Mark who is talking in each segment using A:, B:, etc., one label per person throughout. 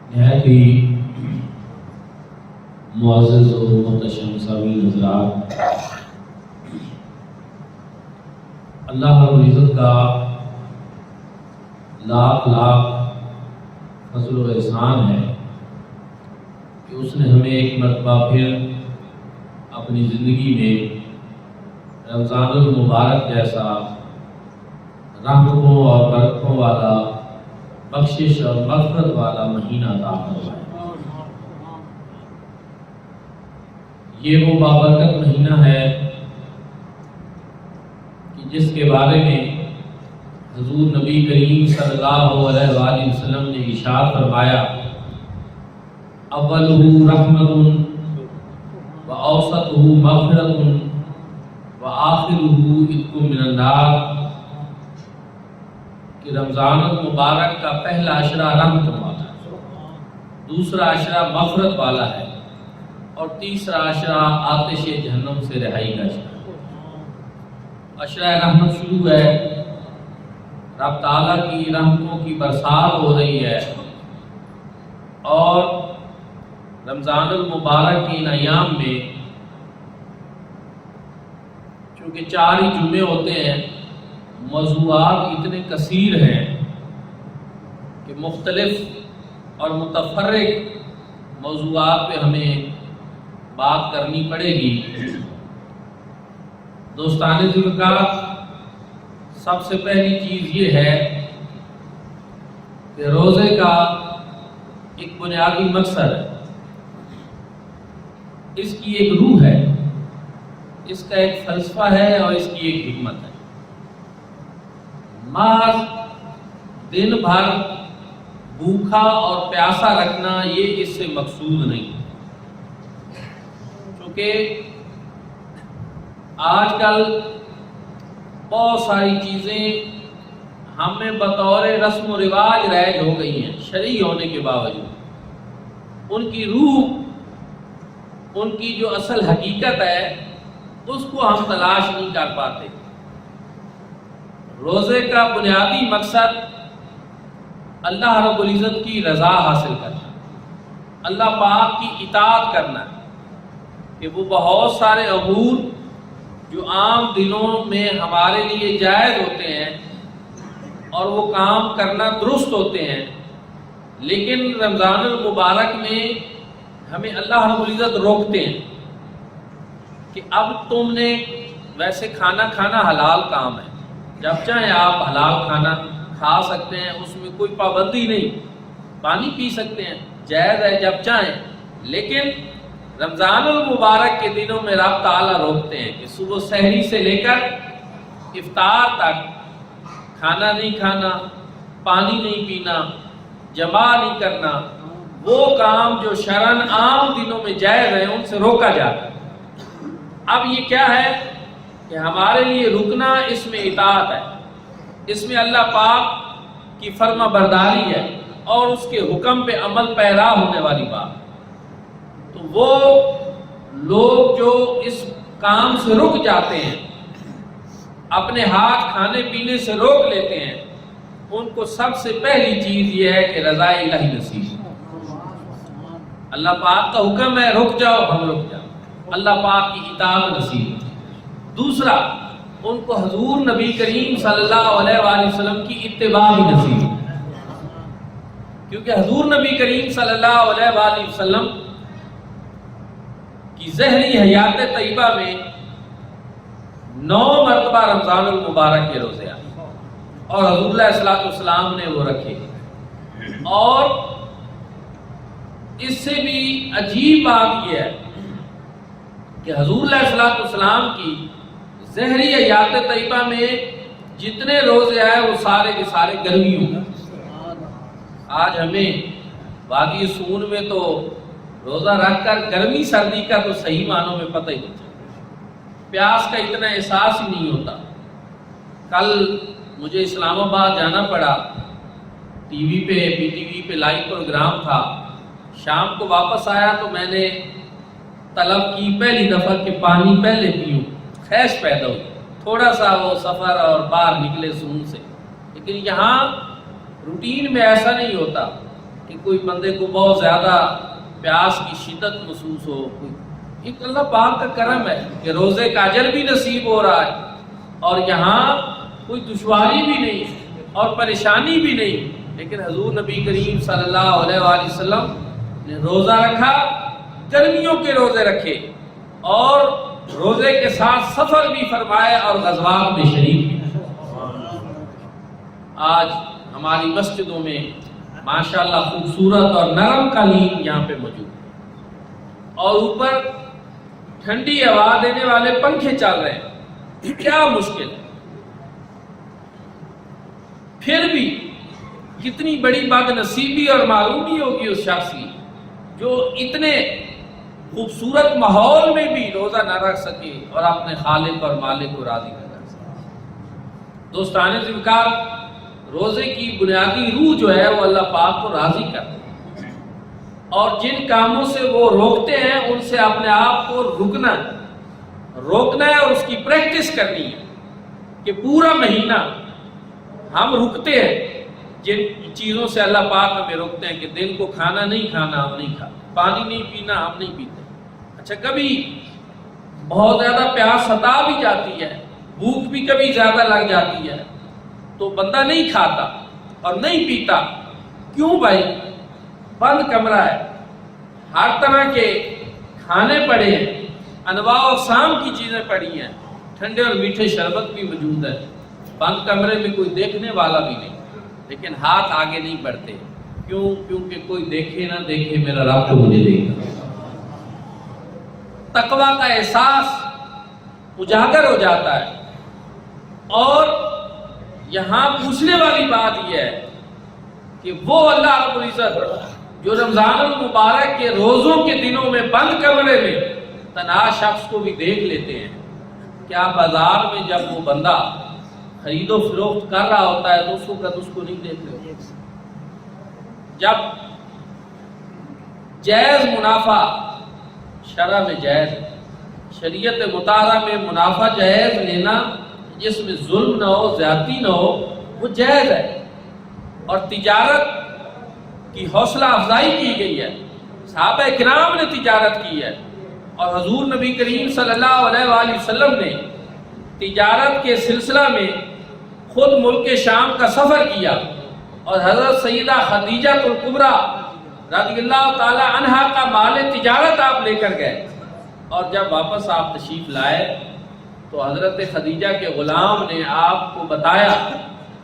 A: نہایت ہی معزز و محتشم سامعین حضرات، اللہ رب العزت کا لاکھ لاکھ فضل و احسان ہے کہ اس نے ہمیں ایک مرتبہ پھر اپنی زندگی میں رمضان المبارک جیسا رحمتوں اور برکتوں والا، بخشش اور مغفرت والا مہینہ عطا فرمایا۔ یہ وہ بابرکت مہینہ ہے کہ جس کے بارے میں حضور نبی کریم صلی اللہ علیہ وآلہ وسلم نے ارشاد فرمایا، اولہ رحمت و اوسطہ مغفرت و آخرہ عتق من النار، کہ رمضان المبارک کا پہلا عشرہ رحمت والا ہے، دوسرا عشرہ مغفرت والا ہے، اور تیسرا عشرہ آتش جہنم سے رہائی کا عشرہ۔ عشرہ رحمت شروع ہے، رب تعالیٰ کی رحمتوں کی برسات ہو رہی ہے، اور رمضان المبارک کے ان ایام میں چونکہ 4 ہی جمعے ہوتے ہیں، موضوعات اتنے کثیر ہیں کہ مختلف اور متفرق موضوعات پہ ہمیں بات کرنی پڑے گی۔ دوستان دل کا سب سے پہلی چیز یہ ہے کہ روزے کا ایک بنیادی مقصد ہے، اس کی ایک روح ہے، اس کا ایک فلسفہ ہے، اور اس کی ایک حکمت ہے۔ محض دن بھر بھوکا اور پیاسا رکھنا یہ اس سے مقصود نہیں، کیونکہ آج کل بہت ساری چیزیں ہم میں بطور رسم و رواج رائج ہو گئی ہیں، شرعی ہونے کے باوجود ان کی روح، ان کی جو اصل حقیقت ہے اس کو ہم تلاش نہیں کر پاتے۔ روزے کا بنیادی مقصد اللہ رب العزت کی رضا حاصل کرنا، اللہ پاک کی اطاعت کرنا، کہ وہ بہت سارے امور جو عام دنوں میں ہمارے لیے جائز ہوتے ہیں اور وہ کام کرنا درست ہوتے ہیں، لیکن رمضان المبارک میں ہمیں اللہ رب العزت روکتے ہیں کہ اب تم نے، ویسے کھانا کھانا حلال کام ہے، جب چاہیں آپ حلال کھانا کھا سکتے ہیں، اس میں کوئی پابندی نہیں، پانی پی سکتے ہیں، جائز ہے جب چاہیں، لیکن رمضان المبارک کے دنوں میں رب تعالیٰ روکتے ہیں کہ صبح سحری سے لے کر افطار تک کھانا نہیں کھانا، پانی نہیں پینا، جماع نہیں کرنا، وہ کام جو شرعاً عام دنوں میں جائز ہیں ان سے روکا جاتا ہے۔ اب یہ کیا ہے کہ ہمارے لیے رکنا اس میں اطاعت ہے، اس میں اللہ پاک کی فرما برداری ہے اور اس کے حکم پہ عمل پیرا ہونے والی بات۔ تو وہ لوگ جو اس کام سے رک جاتے ہیں، اپنے ہاتھ کھانے پینے سے روک لیتے ہیں، ان کو سب سے پہلی چیز یہ ہے کہ رضا الہی نصیب۔ اللہ پاک کا حکم ہے رک جاؤ، ہم رک جاؤ، اللہ پاک کی اطاعت نصیب۔ دوسرا، ان کو حضور نبی کریم صلی اللہ علیہ وآلہ وسلم کی اتباع بھی نصیب، کیونکہ حضور نبی کریم صلی اللہ علیہ وآلہ وسلم کی ظہری حیات طیبہ میں 9 مرتبہ رمضان المبارک کے روزے آئے اور حضور علیہ الصلوۃ والسلام نے وہ رکھے۔ اور اس سے بھی عجیب بات یہ ہے کہ حضور علیہ الصلوۃ والسلام کی ظہری حیات طیبہ میں جتنے روزے آئے وہ سارے کے سارے گرمیوں کا۔ آج ہمیں وادی سون میں تو روزہ رکھ کر گرمی سردی کا تو صحیح معنوں میں پتہ ہی نہیں چلتا، پیاس کا اتنا احساس ہی نہیں ہوتا۔ کل مجھے اسلام آباد جانا پڑا، ٹی وی پہ، پی ٹی وی پہ لائیو پروگرام تھا، شام کو واپس آیا تو میں نے طلب کی پہلی دفعہ کہ پانی پہلے پیوں، خیش پیدا ہوئی، تھوڑا سا وہ سفر اور باہر نکلے سون سے۔ لیکن یہاں روٹین میں ایسا نہیں ہوتا، کہ کوئی بندے کو بہت زیادہ پیاس کی شدت محسوس ہو، ایک اللہ پاک کا کرم ہے کہ روزے کا اجر بھی نصیب ہو رہا ہے، اور یہاں کوئی دشواری بھی نہیں اور پریشانی بھی نہیں، لیکن حضور نبی کریم صلی اللہ علیہ وآلہ وسلم نے روزہ رکھا، گرمیوں کے روزے رکھے، اور روزے کے ساتھ سفر بھی فرمائے اور غزوات میں شریک بھی۔ آج ہماری مسجدوں میں ماشاءاللہ خوبصورت اور نرم قالین یہاں پہ موجود ہے، اور اوپر ٹھنڈی ہوا دینے والے پنکھے چل رہے ہیں، کیا مشکل ہے؟ پھر بھی کتنی بڑی بد نصیبی اور معلومی ہوگی اس شخص کی جو اتنے خوبصورت ماحول میں بھی روزہ نہ رکھ سکے اور اپنے خالق اور مالک کو راضی نہ کر سکے۔ دوستان ذمکار، روزے کی بنیادی روح جو ہے وہ اللہ پاک کو راضی کرتا ہے، اور جن کاموں سے وہ روکتے ہیں ان سے اپنے آپ کو روکنا ہے اور اس کی پریکٹس کرنی ہے کہ پورا مہینہ ہم رکتے ہیں جن چیزوں سے اللہ پاک ہمیں روکتے ہیں، کہ دن کو کھانا نہیں کھانا ہم نہیں کھاتے، پانی نہیں پینا ہم نہیں پیتے۔ اچھا، کبھی بہت زیادہ پیاس ستا بھی جاتی ہے، بھوک بھی کبھی زیادہ لگ جاتی ہے، تو بندہ نہیں کھاتا اور نہیں پیتا۔ کیوں بھائی؟ بند کمرہ ہے، ہر طرح کے کھانے پڑے ہیں، انواع و اقسام کی چیزیں پڑی ہیں، ٹھنڈے اور میٹھے شربت بھی موجود ہے، بند کمرے میں کوئی دیکھنے والا بھی نہیں، لیکن ہاتھ آگے نہیں بڑھتے۔ کیوں؟ کیونکہ کوئی دیکھے نہ دیکھے، میرا رب تو مجھے دیکھ گا۔ تقویٰ کا احساس اجاگر ہو جاتا ہے۔ اور یہاں پوچھنے والی بات یہ ہے کہ وہ اللہ رب العزت جو رمضان المبارک کے روزوں کے دنوں میں بند کمرے میں تنہا شخص کو بھی دیکھ لیتے ہیں، کیا بازار میں جب وہ بندہ خرید و فروخت کر رہا ہوتا ہے تو اس کو نہیں دیکھتے؟ جب جائز منافع شرع میں جائز، شریعت مطالعہ میں منافع جائز لینا جس میں ظلم نہ ہو، زیادتی نہ ہو، وہ جائز ہے، اور تجارت کی حوصلہ افزائی کی گئی ہے، صحابہ کرام نے تجارت کی ہے، اور حضور نبی کریم صلی اللہ علیہ وآلہ وسلم نے تجارت کے سلسلہ میں خود ملک شام کا سفر کیا، اور حضرت سیدہ خدیجہ الکبریٰ رضی اللہ تعالی عنہا کا مال تجارت آپ لے کر گئے، اور جب واپس آپ تشریف لائے تو حضرت خدیجہ کے غلام نے آپ کو بتایا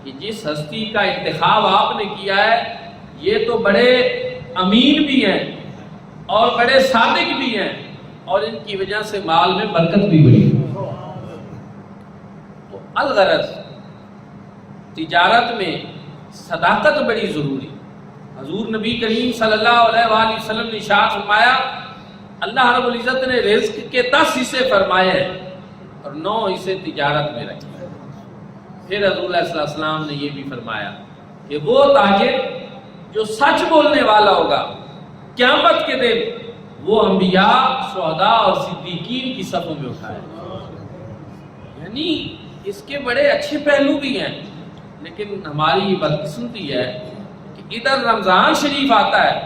A: کہ جس ہستی کا انتخاب آپ نے کیا ہے یہ تو بڑے امین بھی ہیں اور بڑے صادق بھی ہیں، اور ان کی وجہ سے مال میں برکت بھی بڑی۔ تو الغرض تجارت میں صداقت بڑی ضروری۔ حضور نبی کریم صلی اللہ علیہ وآلہ وسلم نے ارشاد فرمایا، اللہ رب العزت نے رزق کے 10 حصے فرمائے ہیں اور 9 حصے تجارت میں رکھے۔ پھر حضور صلی اللہ علیہ وسلم نے یہ بھی فرمایا کہ وہ تاجر جو سچ بولنے والا ہوگا قیامت کے دن وہ انبیاء، شہداء اور صدیقین کی صفوں میں اٹھائے۔ یعنی اس کے بڑے اچھے پہلو بھی ہیں، لیکن ہماری بدقسمتی ہے کہ ادھر رمضان شریف آتا ہے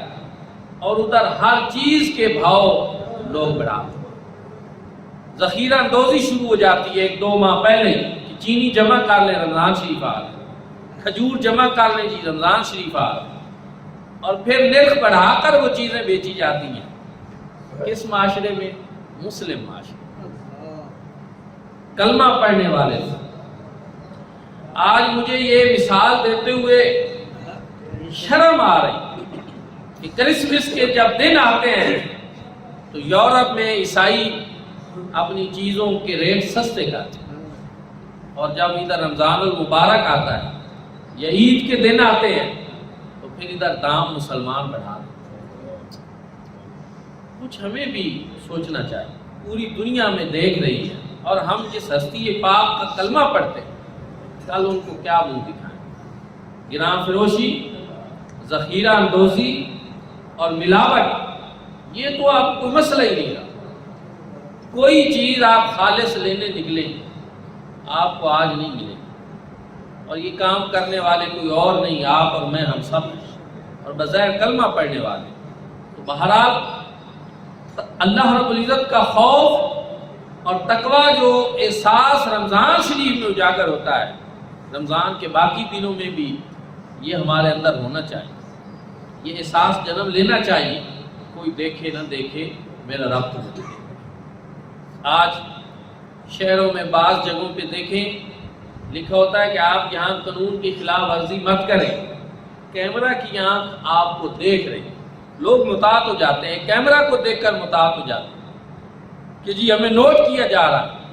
A: اور ادھر ہر چیز کے بھاؤ لوگ بڑھاتے ہیں۔ ذخیرہ اندوزی شروع ہو جاتی ہے 1-2 ماہ پہلے کہ چینی جمع کر لیں، رمضان شریف آ رہا ہے، کھجور جمع کر لیں، جی رمضان شریف آ رہا ہے، اور پھر نرخ بڑھا کر وہ چیزیں بیچی جاتی ہیں۔ کس معاشرے میں؟ مسلم معاشرے، کلمہ پڑھنے والے۔ آج مجھے یہ مثال دیتے ہوئے شرم آ رہی کہ کرسمس کے جب دن آتے ہیں تو یورپ میں عیسائی اپنی چیزوں کے ریٹ سستے کرتے ہیں، اور جب ادھر رمضان المبارک آتا ہے یا عید کے دن آتے ہیں تو پھر ادھر دام مسلمان بڑھا دیتے ہیں۔ کچھ ہمیں بھی سوچنا چاہیے، پوری دنیا میں دیکھ رہی ہے، اور ہم جس ہستی پاک کا کلمہ پڑھتے ہیں کل ان کو کیا منہ دکھائیں؟ گراں فروشی، ذخیرہ اندوزی اور ملاوٹ، یہ تو آپ کو مسئلہ ہی نہیں رہا۔ کوئی چیز آپ خالص لینے نکلیں آپ کو آج نہیں ملے گی، اور یہ کام کرنے والے کوئی اور نہیں، آپ اور میں، ہم سب ہیں۔ اور بظاہر کلمہ پڑھنے والے. تو بہرحال اللہ رب العزت کا خوف اور تقوی جو احساس رمضان شریف میں اجاگر ہوتا ہے، رمضان کے باقی دنوں میں بھی یہ ہمارے اندر ہونا چاہیے. یہ احساس جنم لینا چاہیے، کوئی دیکھے نہ دیکھے میرا رب تو دیکھے. آج شہروں میں بعض جگہوں پہ دیکھیں لکھا ہوتا ہے کہ آپ یہاں قانون کی خلاف ورزی مت کریں، کیمرہ کی آنکھ آپ کو دیکھ رہی. لوگ متاعت ہو جاتے ہیں، کیمرہ کو دیکھ کر متاعت ہو جاتے ہیں کہ جی ہمیں نوٹ کیا جا رہا ہے.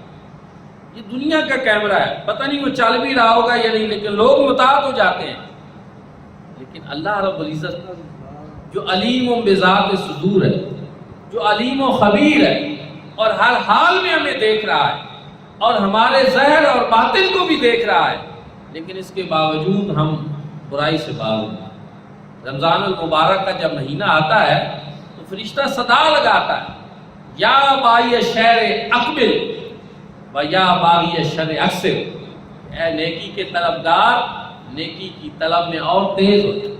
A: یہ دنیا کا کیمرہ ہے، پتہ نہیں وہ چل بھی رہا ہوگا یا نہیں، لیکن لوگ متاعت ہو جاتے ہیں. لیکن اللہ رب العزت جو علیم و بذات صدور ہے، جو علیم و خبیر ہے اور ہر حال میں ہمیں دیکھ رہا ہے اور ہمارے ظاہر اور باطن کو بھی دیکھ رہا ہے، لیکن اس کے باوجود ہم برائی سے باز ہیں. رمضان المبارک کا جب مہینہ آتا ہے تو فرشتہ صدا لگاتا ہے، یا باغی شر اقبل و یا باغی شر اقصر. اے نیکی کے طلبگار، نیکی کی طلب میں اور تیز ہوتے،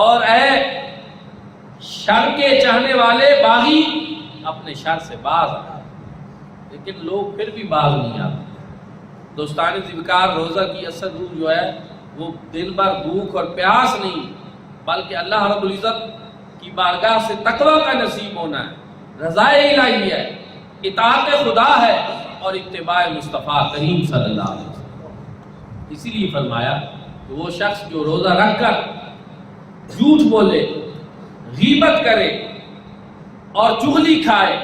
A: اور اے شر کے چاہنے والے باغی اپنے شر سے باز آتے. لیکن لوگ پھر بھی باز نہیں آتے. دوستان ذوالفقار روزہ کی اصل روح جو ہے وہ دل بھر بھوک اور پیاس نہیں، بلکہ اللہ رب العزت کی بارگاہ سے تقوی کا نصیب ہونا ہے، رضا الہی ہے، اطاعت خدا ہے اور اتباع مصطفیٰ کریم صلی اللہ علیہ وسلم. اسی لیے فرمایا کہ وہ شخص جو روزہ رکھ کر جھوٹ بولے، غیبت کرے اور چغلی کھائے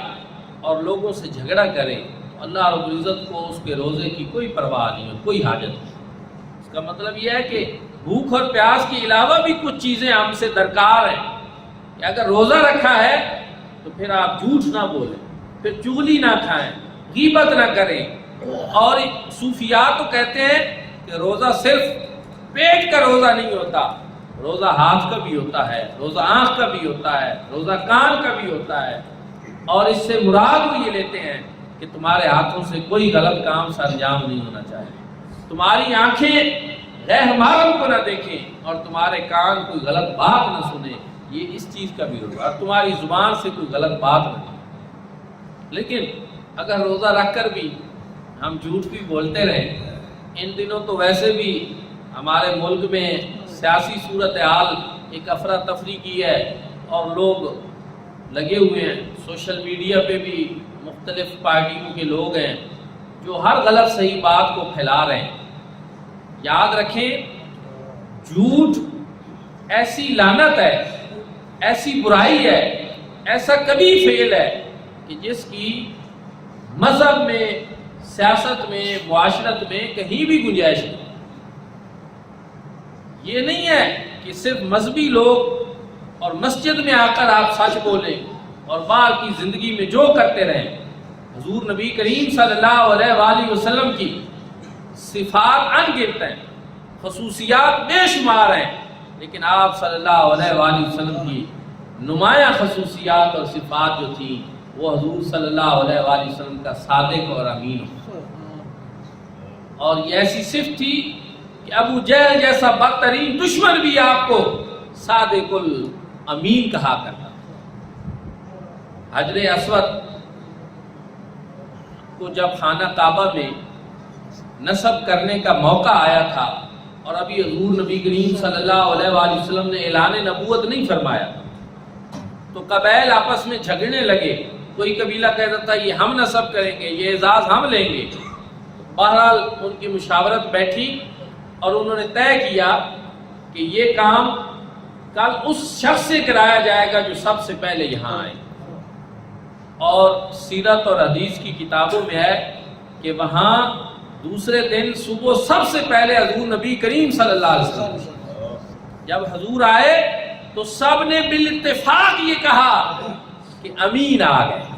A: اور لوگوں سے جھگڑا کرے، اللہ رب العزت کو اس کے روزے کی کوئی پرواہ نہیں اور کوئی حاجت نہیں. اس کا مطلب یہ ہے کہ بھوک اور پیاس کے علاوہ بھی کچھ چیزیں ہم سے درکار ہیں کہ اگر روزہ رکھا ہے تو پھر آپ جھوٹ نہ بولیں، پھر چغلی نہ کھائیں، غیبت نہ کریں. اور صوفیات تو کہتے ہیں کہ روزہ صرف پیٹ کا روزہ نہیں ہوتا، روزہ ہاتھ کا بھی ہوتا ہے، روزہ آنکھ کا بھی ہوتا ہے، روزہ کان کا بھی ہوتا ہے. اور اس سے مراد وہ یہ لیتے ہیں کہ تمہارے ہاتھوں سے کوئی غلط کام سر انجام نہیں ہونا چاہیے، تمہاری آنکھیں غیر محرم کو نہ دیکھیں اور تمہارے کان کوئی غلط بات نہ سنیں. یہ اس چیز کا بھی ہوگا، اور تمہاری زبان سے کوئی غلط بات نہ نکلے. لیکن اگر روزہ رکھ کر بھی ہم جھوٹ بھی بولتے رہیں، ان دنوں تو ویسے بھی ہمارے ملک میں سیاسی صورتحال ایک افراتفری کی ہے اور لوگ لگے ہوئے ہیں. سوشل میڈیا پہ بھی مختلف پارٹیوں کے لوگ ہیں جو ہر غلط صحیح بات کو پھیلا رہے ہیں. یاد رکھیں، جھوٹ ایسی لعنت ہے، ایسی برائی ہے، ایسا کبھی فعل ہے کہ جس کی مذہب میں، سیاست میں، معاشرت میں کہیں بھی گنجائش نہیں. یہ نہیں ہے کہ صرف مذہبی لوگ اور مسجد میں آ کر آپ سچ بولیں اور باہر کی زندگی میں جو کرتے رہیں. حضور نبی کریم صلی اللہ علیہ وآلہ وسلم کی صفات ان گنت ہیں، خصوصیات بے شمار ہیں، لیکن آپ صلی اللہ علیہ وآلہ وسلم کی نمایاں خصوصیات اور صفات جو تھیں وہ حضور صلی اللہ علیہ وآلہ وسلم کا صادق اور امین. اور یہ ایسی صفت تھی کہ ابو جہل جیسا بدترین دشمن بھی آپ کو صادق الامین کہا کرتا. حجر اسود کو جب خانہ کعبہ میں نصب کرنے کا موقع آیا تھا اور ابھی حضور نبی کریم صلی اللہ علیہ وآلہ وسلم نے اعلان نبوت نہیں فرمایا تو قبائل آپس میں جھگڑنے لگے. کوئی قبیلہ کہتا تھا یہ ہم نصب کریں گے، یہ اعزاز ہم لیں گے. بہرحال ان کی مشاورت بیٹھی اور انہوں نے طے کیا کہ یہ کام کل اس شخص سے کرایا جائے گا جو سب سے پہلے یہاں آئے. اور سیرت اور حدیث کی کتابوں میں ہے کہ وہاں دوسرے دن صبح سب سے پہلے حضور نبی کریم صلی اللہ علیہ وسلم جب حضور آئے تو سب نے بالاتفاق یہ کہا کہ امین آ گئے.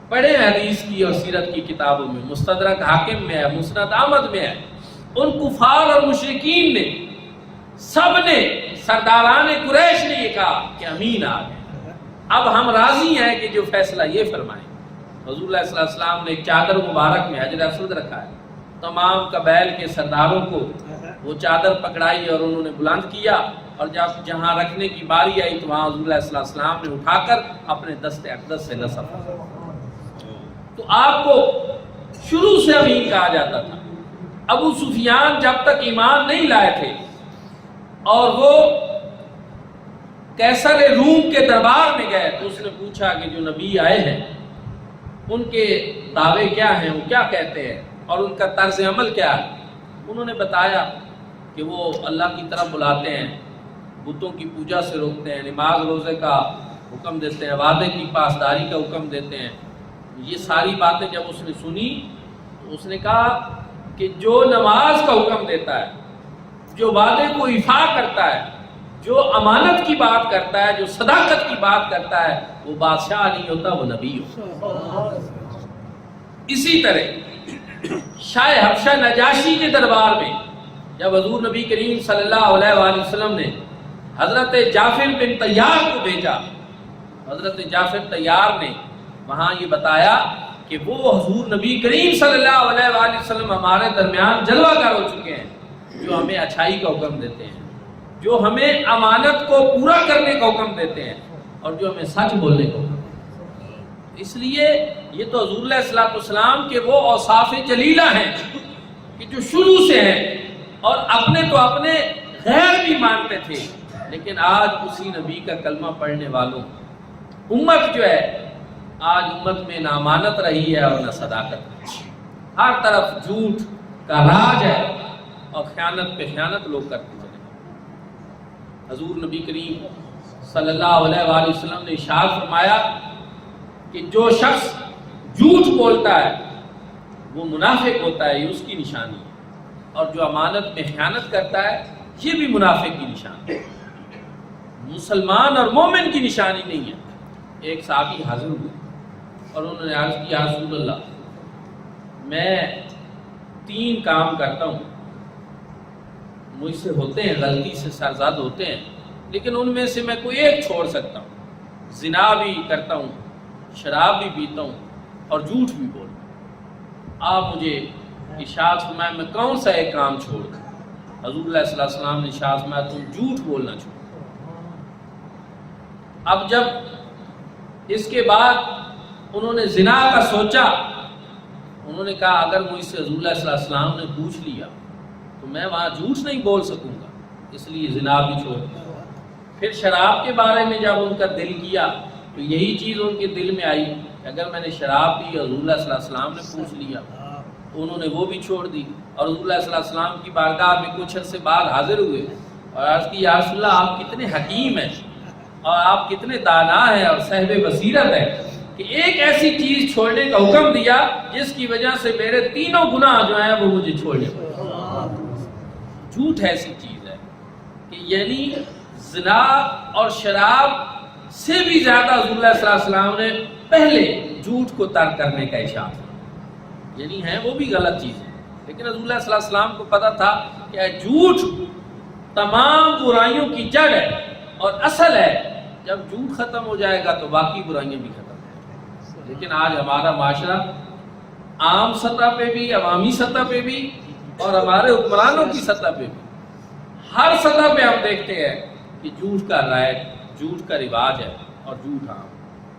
A: پڑھے حدیث کی اور سیرت کی کتابوں میں، مستدرک حاکم میں ہے، مسند احمد میں ہے. ان کفار اور مشرکین نے، سب نے، سرداران قریش نے یہ کہا کہ امین آ گئے، اب ہم راضی ہیں کہ جو فیصلہ یہ فرمائیں. حضور اللہ صلی اللہ علیہ وسلم نے ایک چادر مبارک میں حجر اسود رکھا ہے، تمام قبائل کے سرداروں کو وہ چادر پکڑائی اور انہوں نے بلند کیا، اور جب جہاں رکھنے کی باری آئی تو وہاں حضور علیہ السلام نے اٹھا کر اپنے دست اقدس سے نصب کیا۔ تو آپ کو شروع سے امین کہا جاتا تھا۔ ابو سفیان جب تک ایمان نہیں لائے تھے اور وہ قیصر روم کے دربار میں گئے تو اس نے پوچھا کہ جو نبی آئے ہیں ان کے دعوے کیا ہیں، وہ کیا کہتے ہیں اور ان کا طرز عمل کیا ہے۔ انہوں نے بتایا کہ وہ اللہ کی طرف بلاتے ہیں، بتوں کی پوجا سے روکتے ہیں، نماز روزے کا حکم دیتے ہیں، وعدے کی پاسداری کا حکم دیتے ہیں۔ یہ ساری باتیں جب اس نے سنی تو اس نے کہا کہ جو نماز کا حکم دیتا ہے، جو وعدے کو ایفا کرتا ہے، جو امانت کی بات کرتا ہے، جو صداقت کی بات کرتا ہے، وہ بادشاہ نہیں ہوتا، وہ نبی ہوتا۔ اسی طرح شاہ حبشہ نجاشی کے دربار میں جب حضور نبی کریم صلی اللہ علیہ وآلہ وسلم نے حضرت جعفر بن طیار کو بھیجا، حضرت جعفر طیار نے وہاں یہ بتایا کہ وہ حضور نبی کریم صلی اللہ علیہ وآلہ وسلم ہمارے درمیان جلوہ گر ہو چکے ہیں، جو ہمیں اچھائی کا حکم دیتے ہیں، جو ہمیں امانت کو پورا کرنے کا حکم دیتے ہیں، اور جو ہمیں سچ بولنے کا حکم دیتے ہیں۔ اس لیے یہ تو حضور علیہ السلام کے وہ اوصاف جلیلہ ہیں کہ جو شروع سے ہیں، اور اپنے تو اپنے غیر بھی مانتے تھے، لیکن آج اسی نبی کا کلمہ پڑھنے والوں امت جو ہے، آج امت میں نہ امانت رہی ہے اور نہ صداقت رہی ہے۔ ہر طرف جھوٹ کا راج ہے اور خیانت پہ خیانت لوگ کرتے چلے گئے۔ حضور نبی کریم صلی اللہ علیہ وآلہ وسلم نے ارشاد فرمایا کہ جو شخص جھوٹ بولتا ہے وہ منافق ہوتا ہے، یہ اس کی نشانی ہے، اور جو امانت میں خیانت کرتا ہے یہ بھی منافق کی نشانی ہے، مسلمان اور مومن کی نشانی نہیں ہے۔ ایک صحابی حاضر ہوئے اور انہوں نے عرض کیا، رسول اللہ میں 3 کام کرتا ہوں، مجھ سے ہوتے ہیں، غلطی سے سرزد ہوتے ہیں، لیکن ان میں سے میں کوئی ایک چھوڑ سکتا ہوں، زنا بھی کرتا ہوں، شراب بھی پیتا ہوں اور جھوٹ بھی بولتا ہوں۔ آپ مجھے ارشاد فرمائے میں کون سا ایک کام چھوڑ دوں؟ حضور علیہ السلام نے ارشاد فرمایا تم جھوٹ بولنا چھوڑ۔ اب جب اس کے بعد انہوں نے زنا کا سوچا، انہوں نے کہا اگر مجھ سے حضور علیہ السلام نے پوچھ لیا تو میں وہاں جھوٹ نہیں بول سکوں گا، اس لیے زنا بھی چھوڑ دیا۔ پھر شراب کے بارے میں جب ان کا دل کیا تو یہی چیز ان کے دل میں آئی کہ اگر میں نے شراب پی، حضور علیہ السلام نے پوچھ لیا، انہوں نے وہ بھی چھوڑ دی، اور حضور علیہ السلام کی بارگاہ میں کچھ عرصے بعد حاضر ہوئے اور عرض کی یا رسول اللہ آپ کتنے حکیم ہیں اور آپ کتنے دانا ہیں اور صاحب بصیرت ہیں کہ ایک ایسی چیز چھوڑنے کا حکم دیا جس کی وجہ سے میرے 3 گناہ جو ہیں وہ مجھے چھوڑنے پڑے۔ جھوٹ ایسی چیز ہے کہ یعنی زنا اور شراب سے بھی زیادہ حضور علیہ السلام نے پہلے جھوٹ کو ترک کرنے کا ارشاد کیا، یعنی ہے وہ بھی غلط چیز ہے، لیکن حضور علیہ السلام کو پتا تھا کہ جھوٹ تمام برائیوں کی جڑ ہے اور اصل ہے، جب جھوٹ ختم ہو جائے گا تو باقی برائیاں بھی ختم ہو جائیں گی۔ لیکن آج ہمارا معاشرہ عام سطح پہ بھی، عوامی سطح پہ بھی اور ہمارے حکمرانوں کی سطح پہ بھی، ہر سطح پہ ہم دیکھتے ہیں کہ جھوٹ کا رائج، جھوٹ کا رواج ہے اور جھوٹ عام۔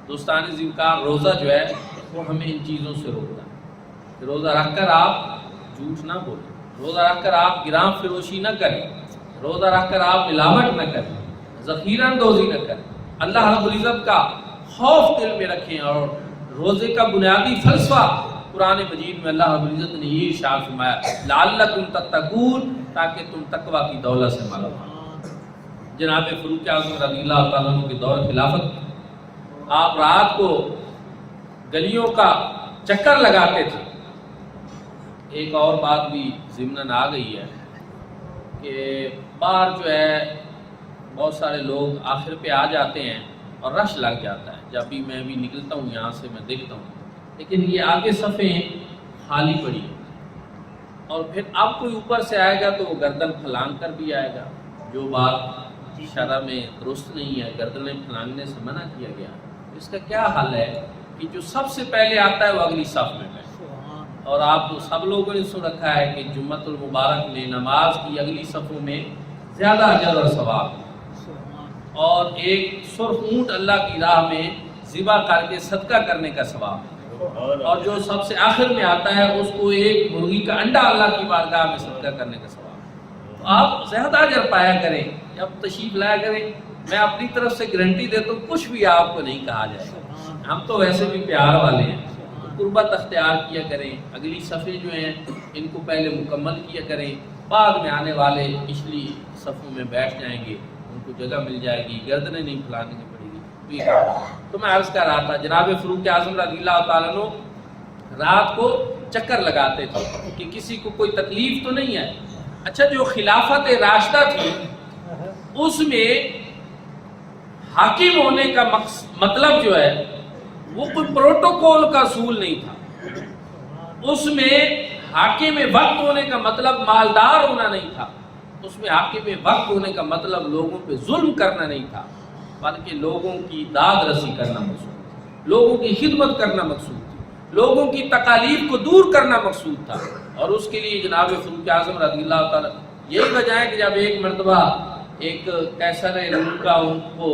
A: دوستان ذمکار روزہ جو ہے وہ ہمیں ان چیزوں سے روکتا ہے کہ روزہ رکھ کر آپ جھوٹ نہ بولیں، روزہ رکھ کر آپ گرام فروشی نہ کریں، روزہ رکھ کر آپ ملاوٹ نہ کریں، ذخیرہ اندوزی نہ کریں، اللہ رب العزت کا خوف دل میں رکھیں۔ اور روزے کا بنیادی فلسفہ قرآن مجید میں اللہ رب العزت نے یہ ارشاد فرمایا لعلکم تتقون، تاکہ تم تقوی کی دولت سے مالا مال۔ جناب فاروق اعظم رضی اللہ تعالیٰ عنہ کے دور خلافت آپ رات کو گلیوں کا چکر لگاتے تھے۔ ایک اور بات بھی ضمناً آ گئی ہے کہ باہر جو ہے بہت سارے لوگ آخر پہ آ جاتے ہیں اور رش لگ جاتا ہے، جب بھی میں بھی نکلتا ہوں یہاں سے میں دیکھتا ہوں، لیکن یہ آگے صفیں خالی پڑی ہیں، اور پھر اب کوئی اوپر سے آئے گا تو وہ گردن پھلانگ کر بھی آئے گا، جو بات شرع میں درست نہیں ہے، گردنیں پھلانگنے سے منع کیا گیا۔ اس کا کیا حل ہے کہ جو سب سے پہلے آتا ہے وہ اگلی صف میں بیٹھے، اور آپ سب لوگوں نے سن رکھا ہے کہ جمعۃ المبارک میں نماز کی اگلی صفوں میں زیادہ اجر اور ثواب، اور ایک سرخ اونٹ اللہ کی راہ میں ذبح کر کے صدقہ کرنے کا ثواب، اور جو سب سے آخر میں آتا ہے اس کو ایک مرغی کا انڈا اللہ کی بارگاہ میں صدقہ کرنے کا ثواب۔ تو آپ زیادہ اجر پایا کریں، جب تشریف لایا کریں۔ میں اپنی طرف سے گارنٹی دیتا ہوں کچھ بھی آپ کو نہیں کہا جائے گا، ہم تو ویسے بھی پیار والے ہیں، قربت اختیار کیا کریں، اگلی صفحے جو ہیں ان کو پہلے مکمل کیا کریں، بعد میں آنے والے پچھلی صفوں میں بیٹھ جائیں گے، ان کو جگہ مل جائے گی، گردنیں نہیں پھیلانی پڑے گی۔ تو میں عرض کر رہا تھا جناب فاروق اعظم رضی اللہ تعالیٰ عنہ رات کو چکر لگاتے تھے کہ کسی کو کوئی تکلیف تو نہیں ہے۔ اچھا، جو خلافت راشدہ تھی اس میں حاکم ہونے کا مطلب جو ہے وہ کوئی پروٹوکول کا اصول نہیں تھا، اس میں حاکم وقت ہونے کا مطلب مالدار ہونا نہیں تھا، اس میں حاکم وقت ہونے کا مطلب لوگوں پہ ظلم کرنا نہیں تھا، بلکہ لوگوں کی داد رسی کرنا مقصود تھا، لوگوں کی خدمت کرنا مقصود تھی، لوگوں کی تکالیف کو دور کرنا مقصود تھا۔ اور اس کے لیے جناب فاروق اعظم رضی اللہ تعالیٰ، یہی وجہ ہے کہ جب ایک مرتبہ ایک قیصر روم کا ان کو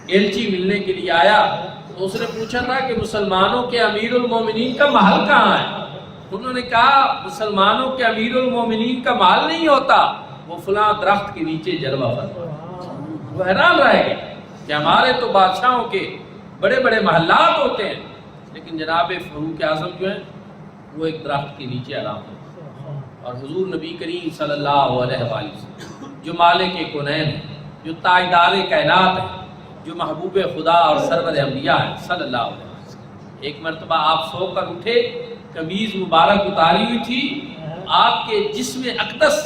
A: ایلچی ملنے کے لیے آیا تو اس نے پوچھا تھا کہ مسلمانوں کے امیر المومنین کا محل کہاں ہے؟ انہوں نے کہا مسلمانوں کے امیر المومنین کا محل نہیں ہوتا، وہ فلاں درخت کے نیچے جلوہ فرما۔ وہ حیران رہ گئے کہ ہمارے تو بادشاہوں کے بڑے بڑے محلات ہوتے ہیں، لیکن جناب فاروق اعظم جو ہیں وہ ایک درخت کے نیچے آرام کرتے ہیں۔ اور حضور نبی کریم صلی اللہ علیہ وآلہ وسلم جو مالک کونین ہے، جو تاجدار کائنات ہے، جو محبوب خدا اور سرور انبیاء ہیں صلی اللہ علیہ وسلم، ایک مرتبہ آپ سو کر اٹھے، قمیض مبارک اتاری ہوئی تھی، آپ کے جسم اقدس،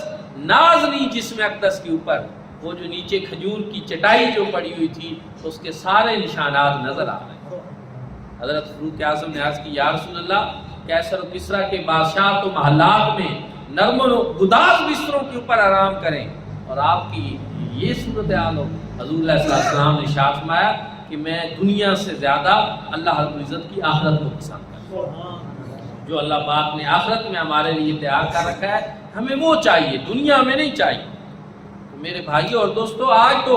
A: نازنی جسم اقدس کے اوپر وہ جو نیچے کھجور کی چٹائی جو پڑی ہوئی تھی اس کے سارے نشانات نظر آ رہے ہیں۔ حضرت فاروق اعظم نے عرض کی یا رسول اللہ، قیصر و کسریٰ کے بادشاہ تو محلات میں نرم و گداز بستروں کے اوپر آرام کریں، اور آپ کی یہ صورتحال ہو۔ حضور علیہ السلام نے ارشاد فرمایا کہ میں دنیا سے زیادہ اللہ رب العزت کی آخرت کو پسند کرتا ہوں۔ جو اللہ پاک نے آخرت میں ہمارے لیے تیار کر رکھا ہے ہمیں وہ چاہیے، دنیا میں نہیں چاہیے۔ تو میرے بھائیوں اور دوستو، آج تو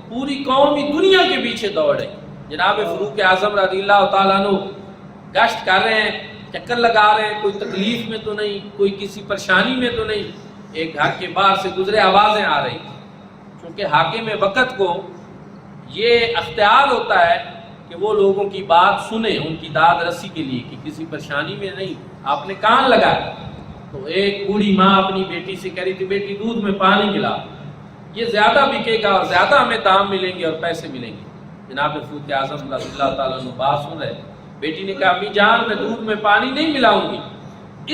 A: پوری قوم ہی دنیا کے پیچھے دوڑ رہی۔ جناب فاروق اعظم رضی اللہ تعالیٰ عنہ گشت کر رہے ہیں، چکر لگا رہے ہیں، کوئی تکلیف میں تو نہیں، کوئی کسی پریشانی میں تو نہیں۔ ایک گھر کے باہر سے گزرے، آوازیں آ رہی تھیں، چونکہ حاکم وقت کو یہ اختیار ہوتا ہے کہ وہ لوگوں کی بات سنیں، ان کی داد رسی کے لیے، کہ کسی پریشانی میں نہیں، آپ نے کان لگایا۔ تو ایک بوڑھی ماں اپنی بیٹی سے کہہ رہی تھی بیٹی دودھ میں پانی ملا، یہ زیادہ بکے گا اور زیادہ ہمیں دام ملیں گے اور پیسے ملیں گے۔ جناب فاروق اعظم رضی اللہ تعالیٰ عنہ بات سن رہے، بیٹی نے کہا امی جان میں دودھ میں پانی نہیں ملاؤں گی،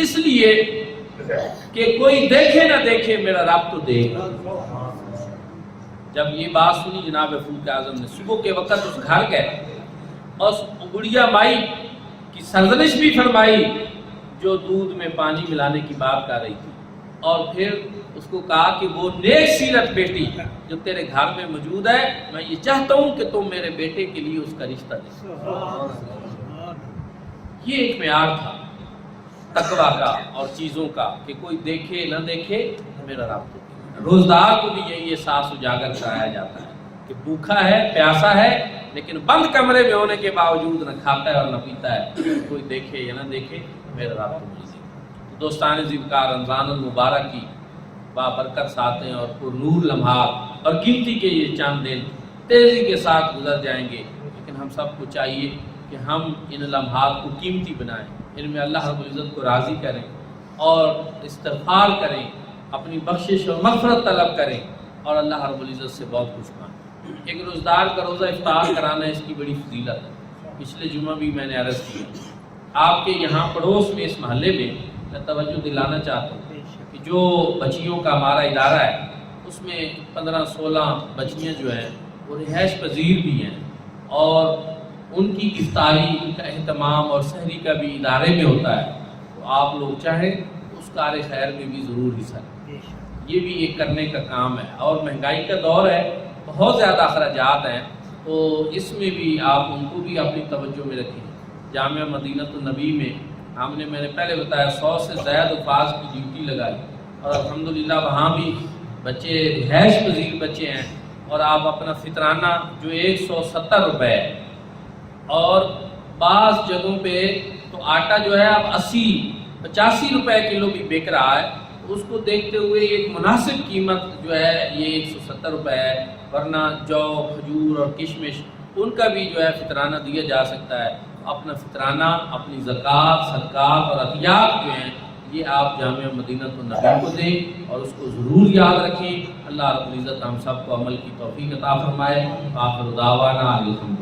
A: اس لیے کہ کوئی دیکھے نہ دیکھے میرا رب تو دیکھ۔ جب یہ بات سنی جناب فاروق اعظم نے صبح کے وقت اس گھر گئے اور بڑھیا مائی کی سرزنش بھی فرمائی جو دودھ میں پانی ملانے کی بات کر رہی تھی، اور پھر اس کو کہا کہ وہ نیک سیرت بیٹی جو تیرے گھر میں موجود ہے، میں یہ چاہتا ہوں کہ تم میرے بیٹے کے لیے اس کا رشتہ دے۔ یہ ایک معیار تھا تقویٰ کا اور چیزوں کا کہ کوئی دیکھے نہ دیکھے میرا رب تو۔ روزدار کو بھی یہی احساس اجاگر کرایا جاتا ہے کہ بھوکا ہے، پیاسا ہے، لیکن بند کمرے میں ہونے کے باوجود نہ کھاتا ہے اور نہ پیتا ہے، کوئی دیکھے یا نہ دیکھے میرا رب تو مجھے۔ دوستان ذوالفقار رمضان المبارک کی بابرکت ساتیں اور پر نور لمحات اور گنتی کے یہ چند دن تیزی کے ساتھ گزر جائیں گے، لیکن ہم سب کو چاہیے کہ ہم ان لمحات کو قیمتی بنائیں، ان میں اللہ رب العزت کو راضی کریں اور استغفار کریں، اپنی بخشش اور مغفرت طلب کریں اور اللہ رب العزت سے بہت کچھ مانگیں۔ ایک روزدار کا روزہ افطار کرانا اس کی بڑی فضیلت ہے، پچھلے جمعہ بھی میں نے عرض کیا۔ آپ کے یہاں پڑوس میں اس محلے میں میں توجہ دلانا چاہتا ہوں کہ جو بچیوں کا ہمارا ادارہ ہے اس میں 15-16 بچیاں جو ہیں وہ رہائش پذیر بھی ہیں، اور ان کی افطاری کا اہتمام اور سحری کا بھی ادارے میں ہوتا ہے، تو آپ لوگ چاہیں اس کار خیر میں بھی ضرور حصہ لیں۔ یہ بھی ایک کرنے کا کام ہے، اور مہنگائی کا دور ہے، بہت زیادہ اخراجات ہیں، تو اس میں بھی آپ ان کو بھی اپنی توجہ میں رکھیں۔ جامعہ مدینہ النبی میں ہم نے، میں نے پہلے بتایا 100 سے زائد حفاظ کی ڈیوٹی لگائی، اور الحمدللہ وہاں بھی بچے رہائش پذیر بچے ہیں، اور آپ اپنا فطرانہ جو 170 روپے ہے، اور بعض جگہوں پہ تو آٹا جو ہے اب 80-85 روپے کلو بھی بک رہا ہے، اس کو دیکھتے ہوئے ایک مناسب قیمت جو ہے یہ 170 روپے ہے، ورنہ جو کھجور اور کشمش ان کا بھی جو ہے فطرانہ دیا جا سکتا ہے۔ اپنا فطرانہ، اپنی زکوٰۃ، صدقات اور عطیات جو ہیں یہ آپ جامعہ مدینہ النبی کو دیں، اور اس کو ضرور یاد رکھیں۔ اللہ رب العزت ہم سب کو عمل کی توفیق عطا فرمائے۔ آخر دعوانا الحمدللہ۔